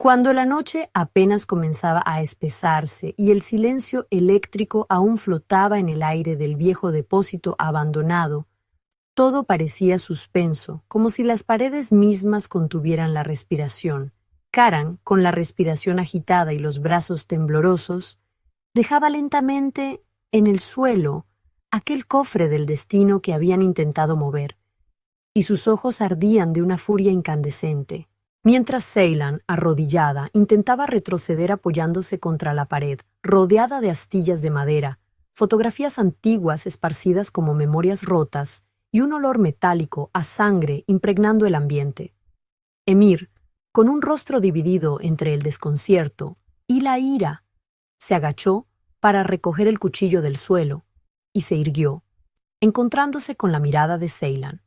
Cuando la noche apenas comenzaba a espesarse y el silencio eléctrico aún flotaba en el aire del viejo depósito abandonado, todo parecía suspenso, como si las paredes mismas contuvieran la respiración. Karan, con la respiración agitada y los brazos temblorosos, dejaba lentamente en el suelo aquel cofre del destino que habían intentado mover, y sus ojos ardían de una furia incandescente. Mientras Ceylan, arrodillada, intentaba retroceder apoyándose contra la pared, rodeada de astillas de madera, fotografías antiguas esparcidas como memorias rotas y un olor metálico a sangre impregnando el ambiente. Emir, con un rostro dividido entre el desconcierto y la ira, se agachó para recoger el cuchillo del suelo y se irguió, encontrándose con la mirada de Ceylan,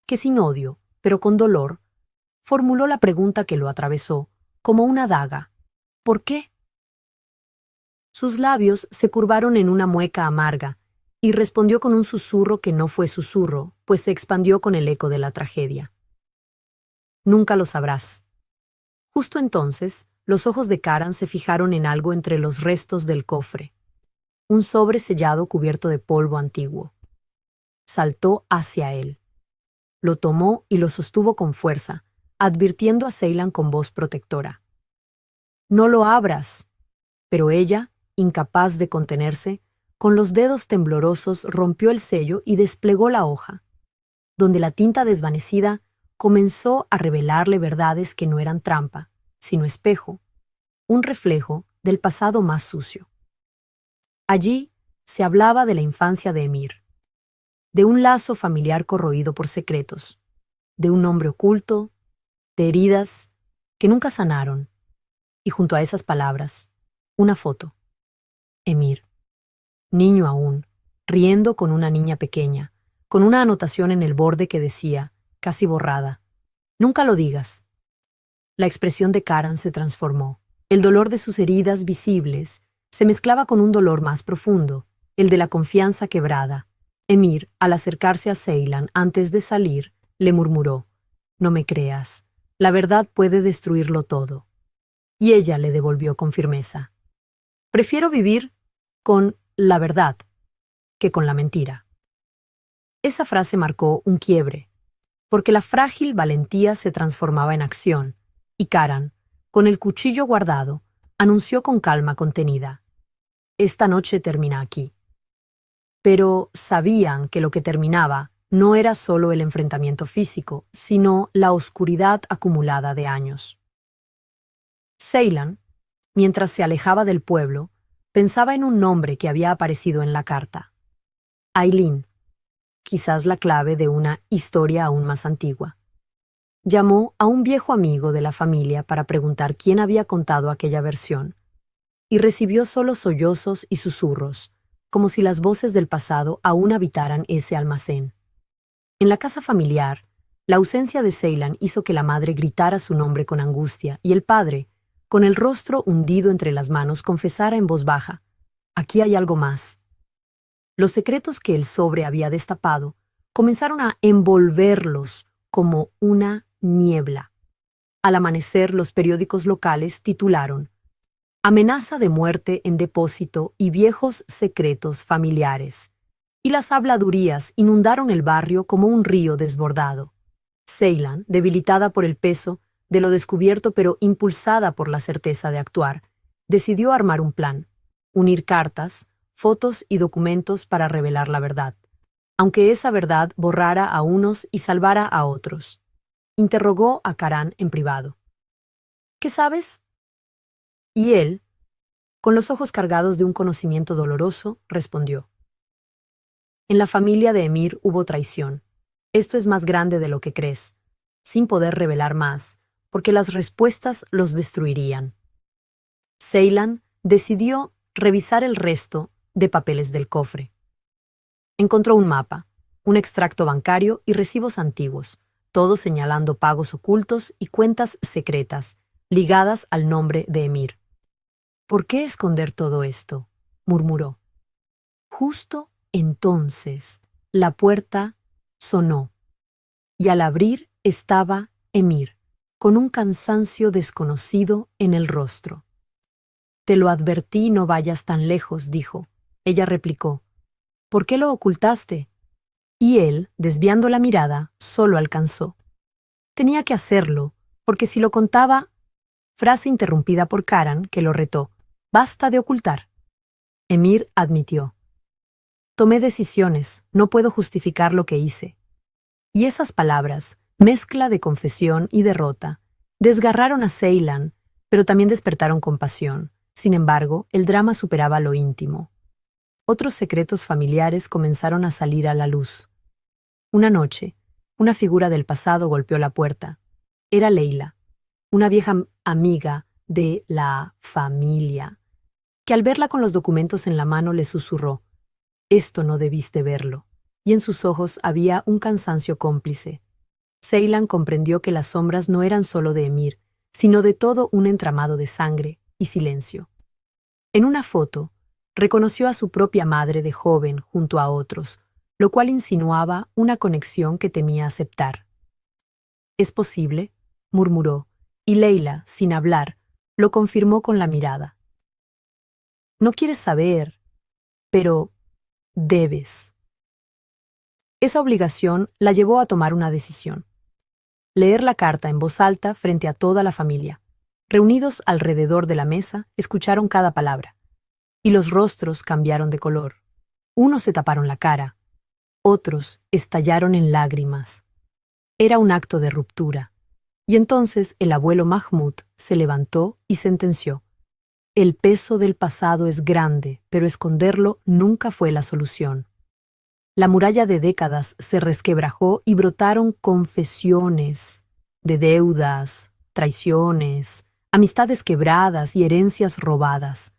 que sin odio, pero con dolor, formuló la pregunta que lo atravesó, como una daga. ¿Por qué? Sus labios se curvaron en una mueca amarga, y respondió con un susurro que no fue susurro, pues se expandió con el eco de la tragedia. Nunca lo sabrás. Justo entonces, los ojos de Karan se fijaron en algo entre los restos del cofre. Un sobre sellado cubierto de polvo antiguo. Saltó hacia él. Lo tomó y lo sostuvo con fuerza, advirtiendo a Ceylan con voz protectora. «No lo abras». Pero ella, incapaz de contenerse, con los dedos temblorosos rompió el sello y desplegó la hoja, donde la tinta desvanecida comenzó a revelarle verdades que no eran trampa, sino espejo, un reflejo del pasado más sucio. Allí se hablaba de la infancia de Emir, de un lazo familiar corroído por secretos, de un hombre oculto, de heridas que nunca sanaron, y junto a esas palabras, una foto. Emir, niño aún, riendo con una niña pequeña, con una anotación en el borde que decía, casi borrada, «Nunca lo digas». La expresión de Karan se transformó. El dolor de sus heridas visibles se mezclaba con un dolor más profundo, el de la confianza quebrada. Emir, al acercarse a Ceylan antes de salir, le murmuró, «No me creas, la verdad puede destruirlo todo». Y ella le devolvió con firmeza, «Prefiero vivir con la verdad que con la mentira». Esa frase marcó un quiebre, porque la frágil valentía se transformaba en acción, y Karan, con el cuchillo guardado, anunció con calma contenida, «Esta noche termina aquí». Pero sabían que lo que terminaba no era solo el enfrentamiento físico, sino la oscuridad acumulada de años. Ceylan, mientras se alejaba del pueblo, pensaba en un nombre que había aparecido en la carta. Aylin, quizás la clave de una historia aún más antigua. Llamó a un viejo amigo de la familia para preguntar quién había contado aquella versión, y recibió solo sollozos y susurros, como si las voces del pasado aún habitaran ese almacén. En la casa familiar, la ausencia de Ceylan hizo que la madre gritara su nombre con angustia, y el padre, con el rostro hundido entre las manos, confesara en voz baja, «Aquí hay algo más». Los secretos que el sobre había destapado comenzaron a envolverlos como una niebla. Al amanecer, los periódicos locales titularon «Amenaza de muerte en depósito y viejos secretos familiares», y las habladurías inundaron el barrio como un río desbordado. Ceylan, debilitada por el peso de lo descubierto pero impulsada por la certeza de actuar, decidió armar un plan, unir cartas, fotos y documentos para revelar la verdad, aunque esa verdad borrara a unos y salvara a otros. Interrogó a Karan en privado. «¿Qué sabes?» Y él, con los ojos cargados de un conocimiento doloroso, respondió. «En la familia de Emir hubo traición. Esto es más grande de lo que crees», sin poder revelar más, porque las respuestas los destruirían. Ceylan decidió revisar el resto de papeles del cofre. Encontró un mapa, un extracto bancario y recibos antiguos, todos señalando pagos ocultos y cuentas secretas, ligadas al nombre de Emir. «¿Por qué esconder todo esto?», murmuró. Justo entonces, la puerta sonó, y al abrir estaba Emir, con un cansancio desconocido en el rostro. «Te lo advertí, no vayas tan lejos», dijo. Ella replicó, «¿Por qué lo ocultaste?» Y él, desviando la mirada, solo alcanzó. Tenía que hacerlo, porque si lo contaba... Frase interrumpida por Karan, que lo retó. «Basta de ocultar». Emir admitió. «Tomé decisiones, no puedo justificar lo que hice». Y esas palabras, mezcla de confesión y derrota, desgarraron a Ceylan, pero también despertaron compasión. Sin embargo, el drama superaba lo íntimo. Otros secretos familiares comenzaron a salir a la luz. Una noche, una figura del pasado golpeó la puerta. Era Leila, una vieja amiga de la familia, que al verla con los documentos en la mano le susurró, «Esto no debiste verlo», y en sus ojos había un cansancio cómplice. Ceylan comprendió que las sombras no eran solo de Emir, sino de todo un entramado de sangre y silencio. En una foto, reconoció a su propia madre de joven junto a otros, lo cual insinuaba una conexión que temía aceptar. «¿Es posible?», murmuró, y Leila, sin hablar, lo confirmó con la mirada. «No quieres saber, pero debes». Esa obligación la llevó a tomar una decisión. Leer la carta en voz alta frente a toda la familia. Reunidos alrededor de la mesa, escucharon cada palabra. Y los rostros cambiaron de color. Unos se taparon la cara, otros estallaron en lágrimas. Era un acto de ruptura. Y entonces el abuelo Mahmud se levantó y sentenció. «El peso del pasado es grande, pero esconderlo nunca fue la solución». La muralla de décadas se resquebrajó y brotaron confesiones de deudas, traiciones, amistades quebradas y herencias robadas.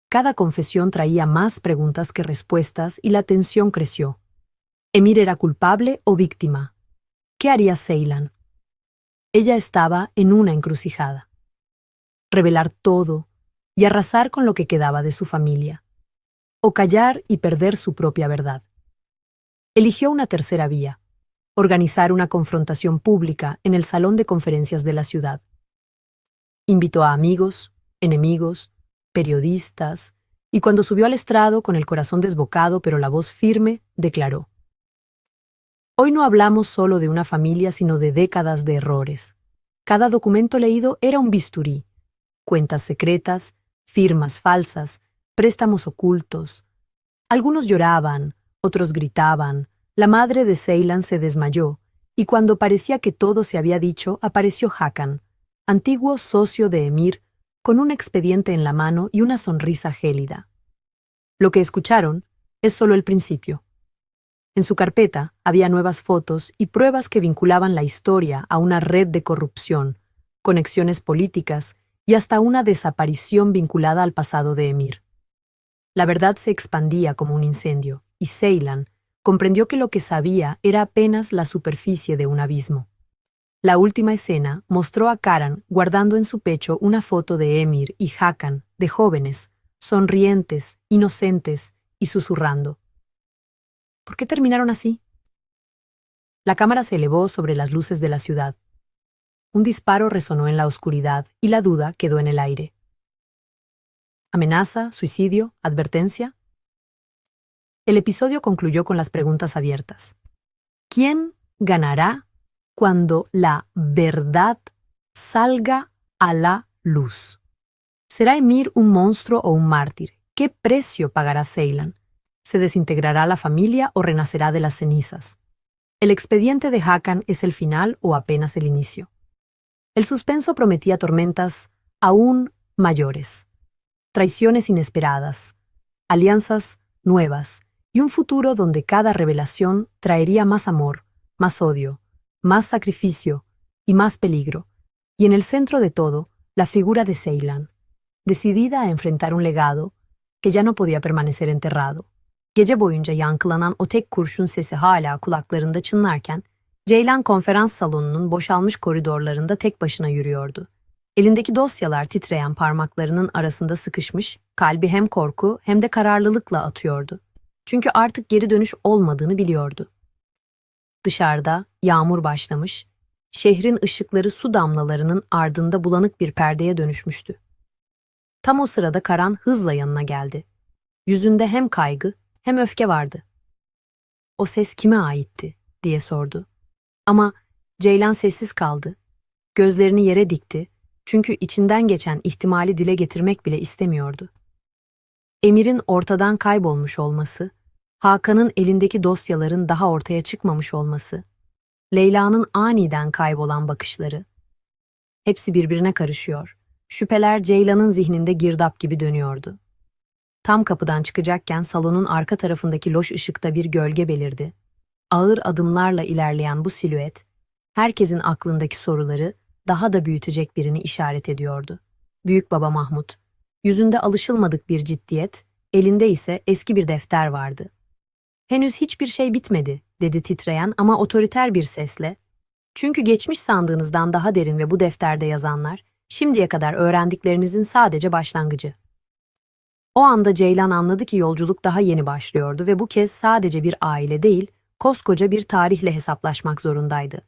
Cada confesión traía más preguntas que respuestas y la tensión creció. ¿Emir era culpable o víctima? ¿Qué haría Ceylan? Ella estaba en una encrucijada. Revelar todo y arrasar con lo que quedaba de su familia. O callar y perder su propia verdad. Eligió una tercera vía, organizar una confrontación pública en el salón de conferencias de la ciudad. Invitó a amigos, enemigos, periodistas, y cuando subió al estrado con el corazón desbocado pero la voz firme, declaró: «Hoy no hablamos solo de una familia, sino de décadas de errores. Cada documento leído era un bisturí, cuentas secretas, firmas falsas, préstamos ocultos. Algunos lloraban, otros gritaban. La madre de Ceylan se desmayó, y cuando parecía que todo se había dicho, apareció Hakan, antiguo socio de Emir, con un expediente en la mano y una sonrisa gélida. Lo que escucharon es solo el principio. En su carpeta había nuevas fotos y pruebas que vinculaban la historia a una red de corrupción, conexiones políticas y hasta una desaparición vinculada al pasado de Emir. La verdad se expandía como un incendio, y Ceylan comprendió que lo que sabía era apenas la superficie de un abismo. La última escena mostró a Karan guardando en su pecho una foto de Emir y Hakan, de jóvenes, sonrientes, inocentes y susurrando. ¿Por qué terminaron así? La cámara se elevó sobre las luces de la ciudad. Un disparo resonó en la oscuridad y la duda quedó en el aire. ¿Amenaza? ¿Suicidio? ¿Advertencia? El episodio concluyó con las preguntas abiertas. ¿Quién ganará cuando la verdad salga a la luz? ¿Será Emir un monstruo o un mártir? ¿Qué precio pagará Ceylan? ¿Se desintegrará la familia o renacerá de las cenizas? ¿El expediente de Hakan es el final o apenas el inicio? El suspenso prometía tormentas aún mayores, traiciones inesperadas, alianzas nuevas y un futuro donde cada revelación traería más amor, más odio, más sacrificio y más peligro. Y en el centro de todo, la figura de Ceylan, decidida a enfrentar un legado que ya no podía permanecer enterrado. Gece boyunca yankılanan o tek kurşun sesi hala kulaklarında çınlarken, Ceylan konferans salonunun boşalmış koridorlarında tek başına yürüyordu. Elindeki dosyalar titreyen parmaklarının arasında sıkışmış, kalbi hem korku hem de kararlılıkla atıyordu. Çünkü artık geri dönüş olmadığını biliyordu. Dışarıda yağmur başlamış, şehrin ışıkları su damlalarının ardında bulanık bir perdeye dönüşmüştü. Tam o sırada Karan hızla yanına geldi. Yüzünde hem kaygı hem öfke vardı. "O ses kime aitti?" diye sordu. Ama Ceylan sessiz kaldı. Gözlerini yere dikti çünkü içinden geçen ihtimali dile getirmek bile istemiyordu. Emir'in ortadan kaybolmuş olması, Hakan'ın elindeki dosyaların daha ortaya çıkmamış olması, Leyla'nın aniden kaybolan bakışları, hepsi birbirine karışıyor. Şüpheler Ceylan'ın zihninde girdap gibi dönüyordu. Tam kapıdan çıkacakken salonun arka tarafındaki loş ışıkta bir gölge belirdi. Ağır adımlarla ilerleyen bu silüet, herkesin aklındaki soruları daha da büyütecek birini işaret ediyordu. Büyükbaba Mahmut. Yüzünde alışılmadık bir ciddiyet, elinde ise eski bir defter vardı. "Henüz hiçbir şey bitmedi," dedi titreyen ama otoriter bir sesle. "Çünkü geçmiş sandığınızdan daha derin ve bu defterde yazanlar, şimdiye kadar öğrendiklerinizin sadece başlangıcı." O anda Ceylan anladı ki yolculuk daha yeni başlıyordu ve bu kez sadece bir aile değil, koskoca bir tarihle hesaplaşmak zorundaydı.